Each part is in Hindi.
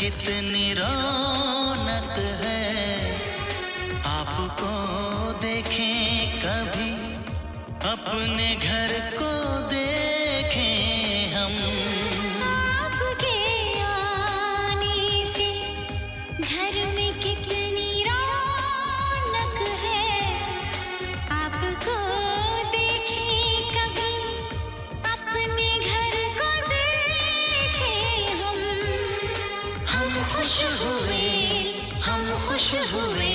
कितनी रौनक है, आपको देखें कभी, अपने घर को देखें हम। आपके आने से घर में कितनी रौनक है, आपको देखें कभी, अपने घर को देखें हम। हम खुश हुए, हम खुश हुए,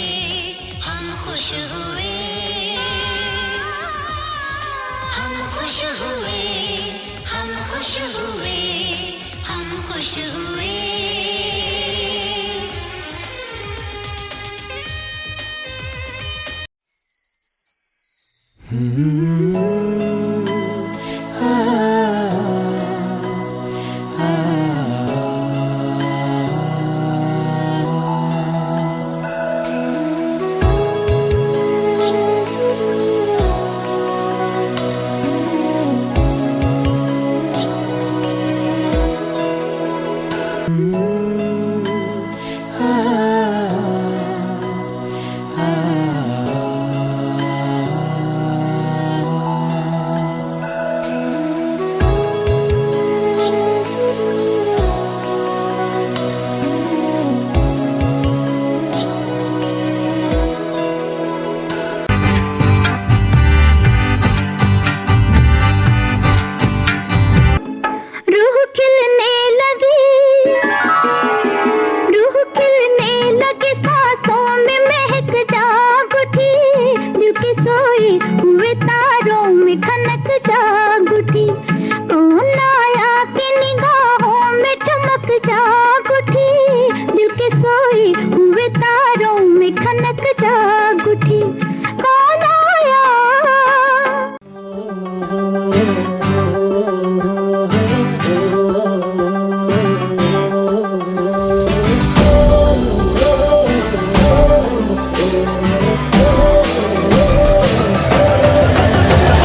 हम खुश हुए, हम खुश हुए, हम खुश हुए, हम खुश हुए।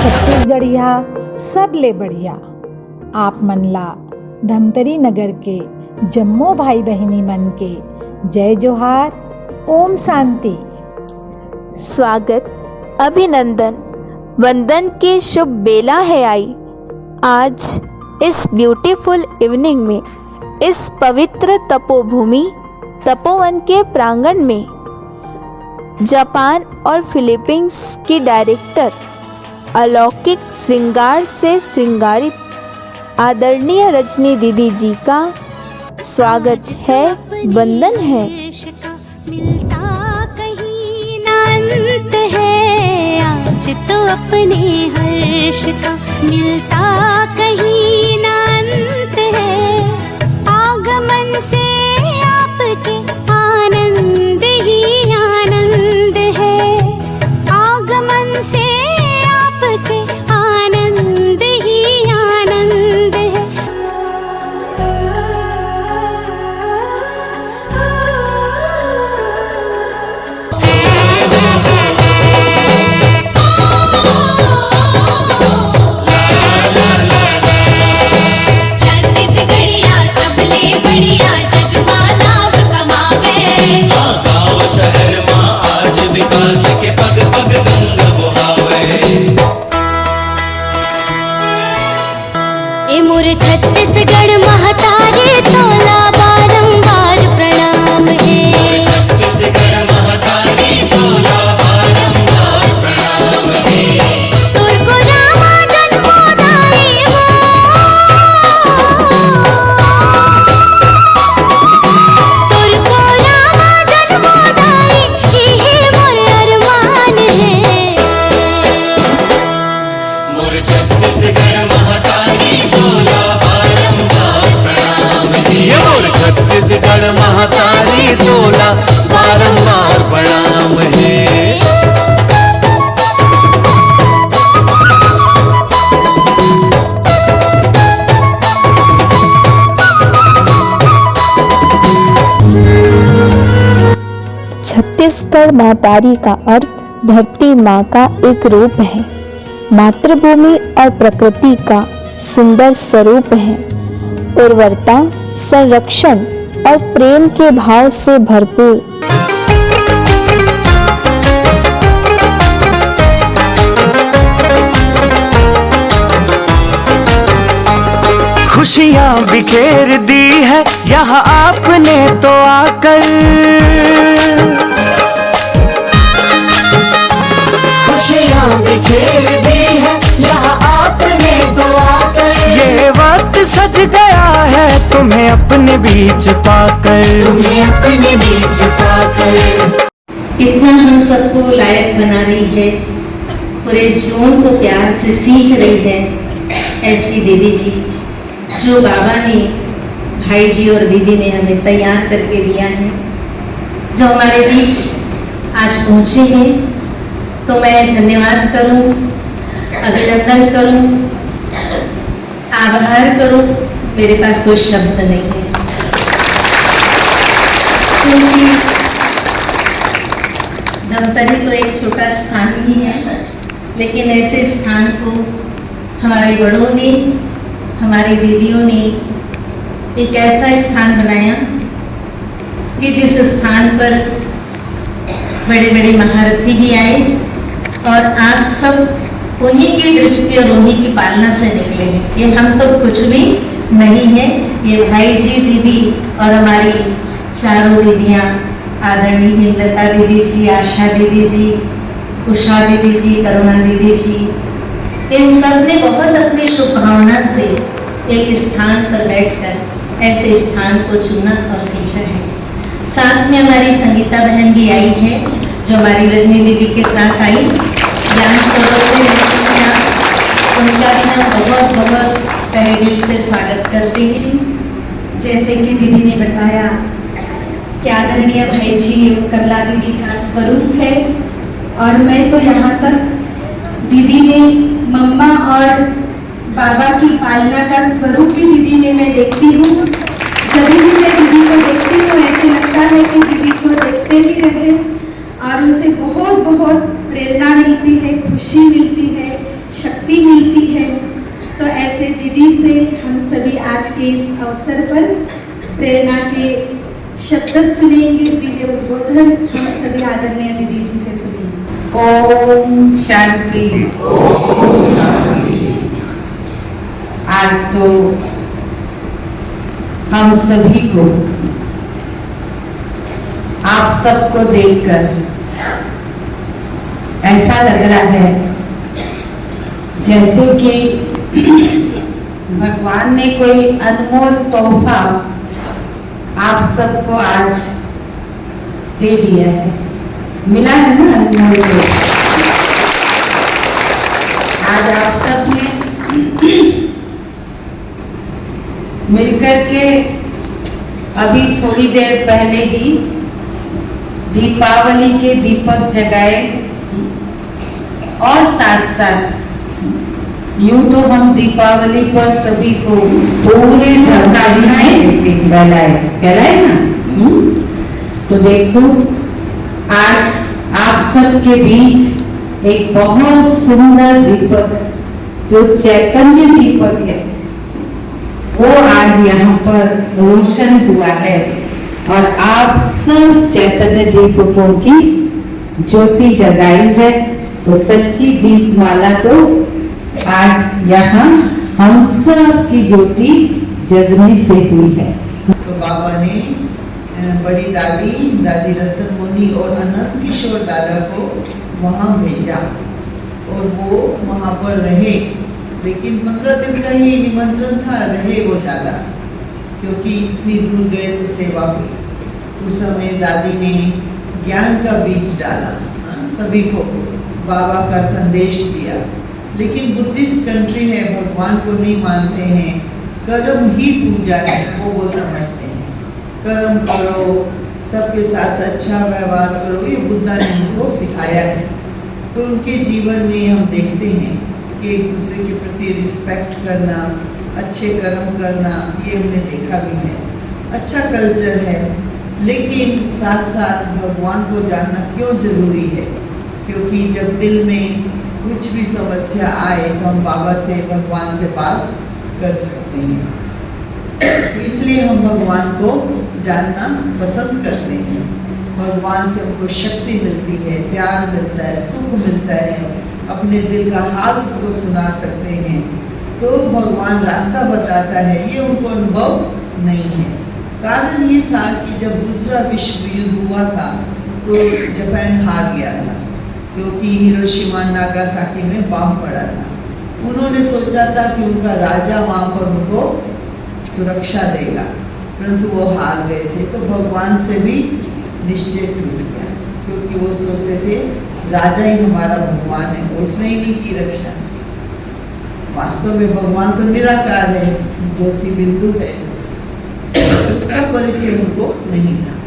छत्तीसगढ़िया सब ले बढ़िया। आप मनला धमतरी नगर के जम्मो भाई बहिनी मन के जय जोहार, ओम शांति। स्वागत, अभिनंदन, वंदन की शुभ बेला है आई। आज इस ब्यूटीफुल इवनिंग में, इस पवित्र तपोभूमि तपोवन के प्रांगण में जापान और फिलीपींस की डायरेक्टर अलौकिक श्रृंगार से श्रृंगारित आदरणीय रजनी दीदी जी का स्वागत है, वंदन है। मिलता कहीं ना अंत है, आज तो अपने हर्ष का मिलता कहीं ना अंत है। आगमन से आपके आनंद ही आनंद है, आगमन से आपके आनंद ही आनंद है। छत्तीसगढ़िया सबले बढ़िया, जगमाला कमावे। गाँव शहर माँ आज विकास के पग पग गंगा बहावे। ए मोर छत्तीसगढ़ महतारे तोला बारंबार प्रणाम है। छत्तीसगढ़ महतारी तोला बारंबार प्रणाम है। तोर को रामा जन्मोदाई हो, तोर को रामा जन्मोदाई, इहे मोर अरमान है। मोर छत्तीसगढ़ महतारी तोला बारंबार प्रणाम है। ये मोर छत्तीसगढ़ महतारी तोला बारंबार प्रणाम है। छत्तीसगढ़ मातारी का अर्थ धरती माँ का एक रूप है, मातृभूमि और प्रकृति का सुंदर स्वरूप है। उर्वरता, संरक्षण और प्रेम के भाव से भरपूर। खुशियाँ बिखेर दी है यहाँ आपने तो आकर, खुशियाँ बिखेर दी है यहाँ आपने तो आकर। ये वक्त सज गया है तुम्हें अपने बीच पाकर, तुम्हें अपने बीच पाकर। कितना हम सबको लायक बना रही है, पूरे जोन को प्यार से सींच रही है ऐसी दीदी जी, जो बाबा ने, भाई जी और दीदी ने हमें तैयार करके दिया है, जो हमारे बीच आज पहुँचे हैं। तो मैं धन्यवाद करूं, अभिनंदन करूं, आभार करूं, मेरे पास कोई शब्द नहीं है, क्योंकि धमतरी तो एक छोटा स्थान ही है, लेकिन ऐसे स्थान को हमारे बड़ों ने, हमारी दीदियों ने एक ऐसा स्थान बनाया कि जिस स्थान पर बड़े बड़े महारथी भी आए और आप सब उन्हीं की दृष्टि और उन्हीं की पालना से निकले हैं। ये हम तो कुछ भी नहीं है, ये भाई जी, दीदी और हमारी चारों दीदियाँ, आदरणीय हिमलता दीदी जी, आशा दीदी जी, उषा दीदी जी, करुणा दीदी जी, इन सब ने बहुत अपनी शुभभावना से एक स्थान पर बैठकर ऐसे स्थान को चुना और सींचा है। साथ में हमारी संगीता बहन भी आई है, जो हमारी रजनी दीदी के साथ आई, ज्ञान सरोवर में मिलती हैं आप, उनका भी हम बहुत बहुत तहे दिल से स्वागत करते हैं। जैसे कि दीदी ने बताया कि आदरणीय भाई जी कमला दीदी का स्वरूप है, और मैं तो यहाँ तक दीदी ने मम्मा और बाबा की पालना का स्वरूप भी दीदी में मैं देखती हूँ। जब भी मैं दीदी को देखती हूँ ऐसे लगता है कि दीदी को देखते ही रहे, और उनसे बहुत बहुत प्रेरणा मिलती है, खुशी मिलती है, शक्ति मिलती है। तो ऐसे दीदी से हम सभी आज के इस अवसर पर प्रेरणा के शब्द सुनेंगे, दिव्य उद्बोधन हम सभी आदरणीय दीदी जी से सुनेंगे। ओम शांति। आज तो हम सभी को, आप सबको देखकर ऐसा लग रहा है जैसे कि भगवान ने कोई अनमोल तोहफा आप सबको आज दे दिया है, मिला है ना अनमोल तोहफा। आज आप सब ने मिलकर के अभी थोड़ी देर पहले ही दीपावली के दीपक जगाए, और साथ साथ यूं तो हम दीपावली पर सभी को पूरे बधाई देते हैं, बधाई ना। तो देखो आज आप सबके बीच एक बहुत सुंदर दीपक, जो चैतन्य दीपक है, वो आज यहाँ पर रोशन हुआ है, और आप सब चैतन्य दीपकों की ज्योति जगाई है। तो सच्ची दीपमाला तो आज यहाँ हम सब की ज्योति जगने से हुई है। तो बाबा ने बड़ी दादी, दादी रतन मुनि और अनंत किशोर दादा को वहाँ भेजा, और वो वहाँ पर रहे, लेकिन 15 दिन का ही निमंत्रण था, रहे वो ज़्यादा, क्योंकि इतनी दूर गए तो सेवा हुई। उस समय दादी ने ज्ञान का बीज डाला, सभी को बाबा का संदेश दिया। लेकिन बुद्धिस्ट कंट्री है, भगवान को नहीं मानते हैं, कर्म ही पूजा है, वो समझते हैं। कर्म करो, सबके साथ अच्छा व्यवहार करो, ये बुद्धा ने उनको सिखाया है। तो उनके जीवन में हम देखते हैं कि एक दूसरे के प्रति रिस्पेक्ट करना, अच्छे कर्म करना, ये हमने देखा भी है। अच्छा कल्चर है, लेकिन साथ साथ भगवान को जानना क्यों जरूरी है, क्योंकि जब दिल में कुछ भी समस्या आए तो हम बाबा से, भगवान से बात कर सकते हैं। इसलिए हम भगवान को जानना पसंद करते हैं। भगवान से हमको शक्ति मिलती है, प्यार मिलता है, सुख मिलता है, अपने दिल का हाल उसको सुना सकते हैं। तो भगवान रास्ता बताता है, ये उनको अनुभव नहीं है। कारण ये था कि जब दूसरा विश्व युद्ध हुआ था तो जापान हार गया था, क्योंकि हिरोशिमा नागासाकी में बम पड़ा था। उन्होंने सोचा था कि उनका राजा वहाँ पर उनको सुरक्षा देगा, परंतु वो हार गए थे। तो भगवान से भी निश्चय टूट गया, क्योंकि वो सोचते थे राजा ही हमारा भगवान है, उसने ही नहीं की रक्षा। वास्तव में भगवान तो निराकार है, ज्योति बिंदु है, उसका परिचय उनको नहीं था।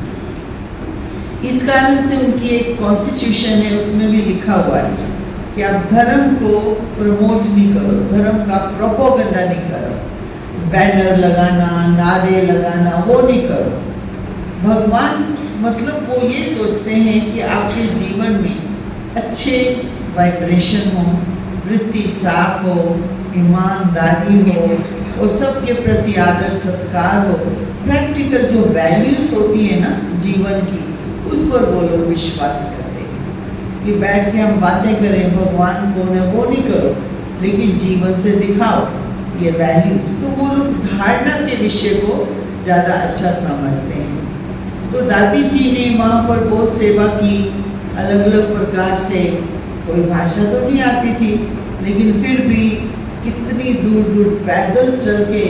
इस कारण से उनकी एक कॉन्स्टिट्यूशन है, उसमें भी लिखा हुआ है कि आप धर्म को प्रमोट नहीं करो, धर्म का प्रोपोगंडा नहीं करो, बैनर लगाना, नारे लगाना, वो नहीं करो। भगवान मतलब वो ये सोचते हैं कि आपके जीवन में अच्छे वाइब्रेशन हो, वृत्ति साफ हो, ईमानदारी हो और सबके प्रति आदर सत्कार हो। प्रैक्टिकल जो वैल्यूज होती है ना जीवन की, उस पर वो लोग विश्वास करते हैं। कि बैठ के हम बातें करें भगवान कौन है वो नहीं करो, लेकिन जीवन से दिखाओ ये वैल्यूज। तो वो लोग धारणा के विषय को ज़्यादा अच्छा समझते हैं। तो दादी जी ने वहाँ पर बहुत सेवा की, अलग अलग प्रकार से। कोई भाषा तो नहीं आती थी, लेकिन फिर भी कितनी दूर दूर पैदल चल के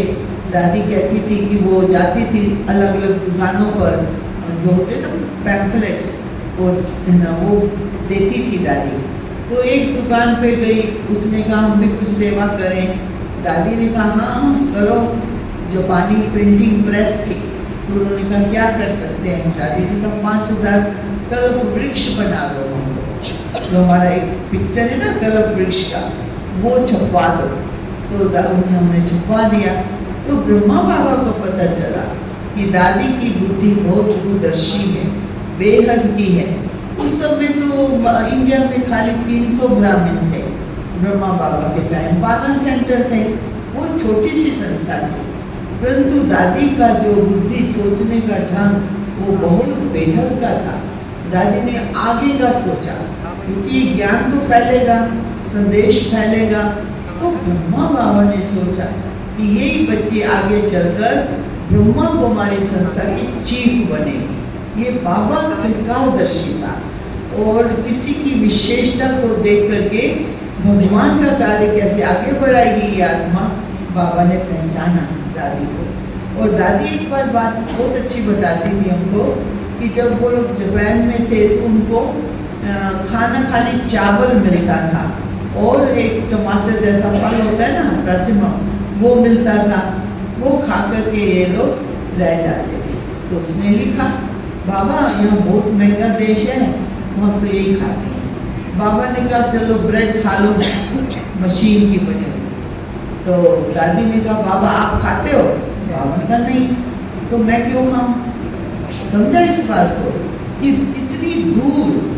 दादी कहती थी कि वो जाती थी अलग अलग दुकानों पर, जो होते ना पैम्फलेट्स, वो देती थी दादी। तो एक दुकान पे गई, उसने कहा हम भी कुछ सेवा करें। दादी ने कहा हाँ करो। जापानी प्रिंटिंग प्रेस थी, तो उन्होंने कहा क्या कर सकते हैं। दादी ने कहा 5000 कल्प वृक्ष बना दो हमको, जो हमारा एक पिक्चर है ना कल्प वृक्ष का, वो छपवा दो। तो उन्होंने छपवा दिया। तो ब्रह्मा बाबा को पता चला कि दादी की बुद्धि बहुत दूरदर्शी है, बेहद की है। उस समय तो इंडिया में खाली 300 ब्राह्मण थे ब्रह्मा बाबा के टाइम, 12 सेंटर थे, वो छोटी सी संस्था थी। परंतु दादी का जो बुद्धि सोचने का ढंग वो बहुत बेहद का था। दादी ने आगे का सोचा, क्योंकि ज्ञान तो फैलेगा, संदेश फैलेगा। तो ब्रह्मा बाबा ने सोचा कि यही बच्चे आगे चलकर ब्रह्मा कुमारी संस्था की चीफ बनेगी। ये बाबा त्रिकालदर्शी था और किसी की विशेषता को देख करके भगवान का कार्य कैसे आगे बढ़ाएगी ये आत्मा, बाबा ने पहचाना दादी को। और दादी एक बार बात बहुत अच्छी बताती थी हमको कि जब वो लोग जापान में थे तो उनको खाना खाली चावल मिलता था और एक टमाटर जैसा फल होता है ना प्रसिमम, वो मिलता था। वो खा करके ये लोग रह जाते थे। तो उसने लिखा बाबा यहाँ बहुत महंगा देश है, तो हम तो यही खाते हैं। बाबा ने कहा चलो ब्रेड खा लो, मशीन की बनी हुई। तो दादी ने कहा बाबा आप खाते हो? बाबा ने कहा नहीं, तो मैं क्यों खाऊं? समझा इस बात को कि इतनी दूर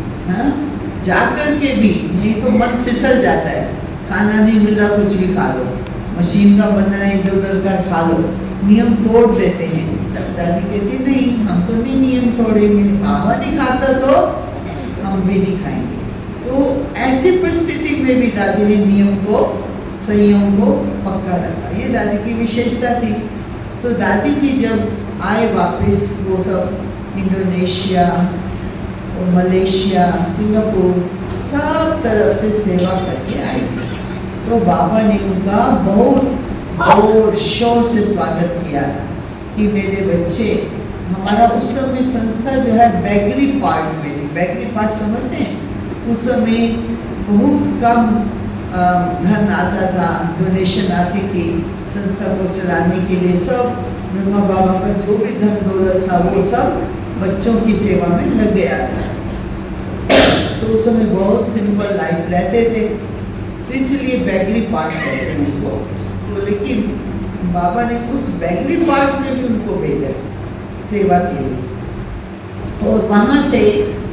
जाकर के भी नहीं तो मन फिसल जाता है। खाना नहीं मिल रहा, कुछ भी खा लो, मशीन का बना है इधर उधर का खा लो, नियम तोड़ देते हैं। दादी कहती नहीं हम तो नहीं नियम तोड़ेंगे, बाबा नहीं खाता तो हम भी नहीं खाएंगे। तो ऐसी परिस्थिति में भी दादी ने नियम को, संयम को पक्का रखा। ये दादी की विशेषता थी। तो दादी जी जब आए वापस, वो सब इंडोनेशिया और मलेशिया, सिंगापुर, सब तरफ से सेवा करके आई थी। तो बाबा ने उनका बहुत जोर शोर से स्वागत किया कि मेरे बच्चे, हमारा उस समय संस्था जो है बेगरी पार्ट में थी। बेगरी पार्ट समझते हैं? उस समय बहुत कम धन आता था, डोनेशन आती थी संस्था को चलाने के लिए। सब ब्रह्मा बाबा का जो भी धन दौलत था वो सब बच्चों की सेवा में लग गया था। तो उस समय बहुत सिंपल लाइफ रहते थे, तो इसलिए बेगरी पार्ट कहते हैं उसको। तो लेकिन बाबा ने उस बेगरी पार्ट में भी उनको भेजा सेवा के लिए, और वहाँ से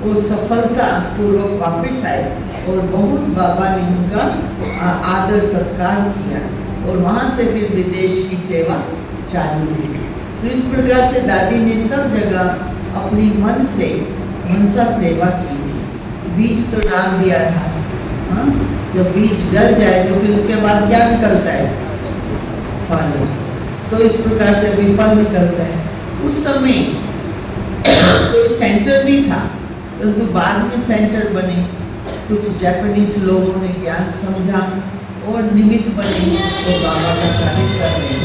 वो सफलता पूर्वक वापस आए और बहुत बाबा ने उनका आदर सत्कार किया और वहाँ से फिर विदेश की सेवा चालू है। तो इस प्रकार से दादी ने सब जगह अपनी मन से मनसा सेवा की थी। बीज तो डाल दिया था, हाँ? जब बीज डल जाए तो फिर उसके बाद क्या निकलता है? फल। तो इस प्रकार से अभी फल निकलता है। उस समय कोई सेंटर नहीं था, परंतु बाद में सेंटर बने। कुछ जापानीज लोगों ने ज्ञान समझा और निमित्त बने और बाबा का कार्य कर रहे हैं।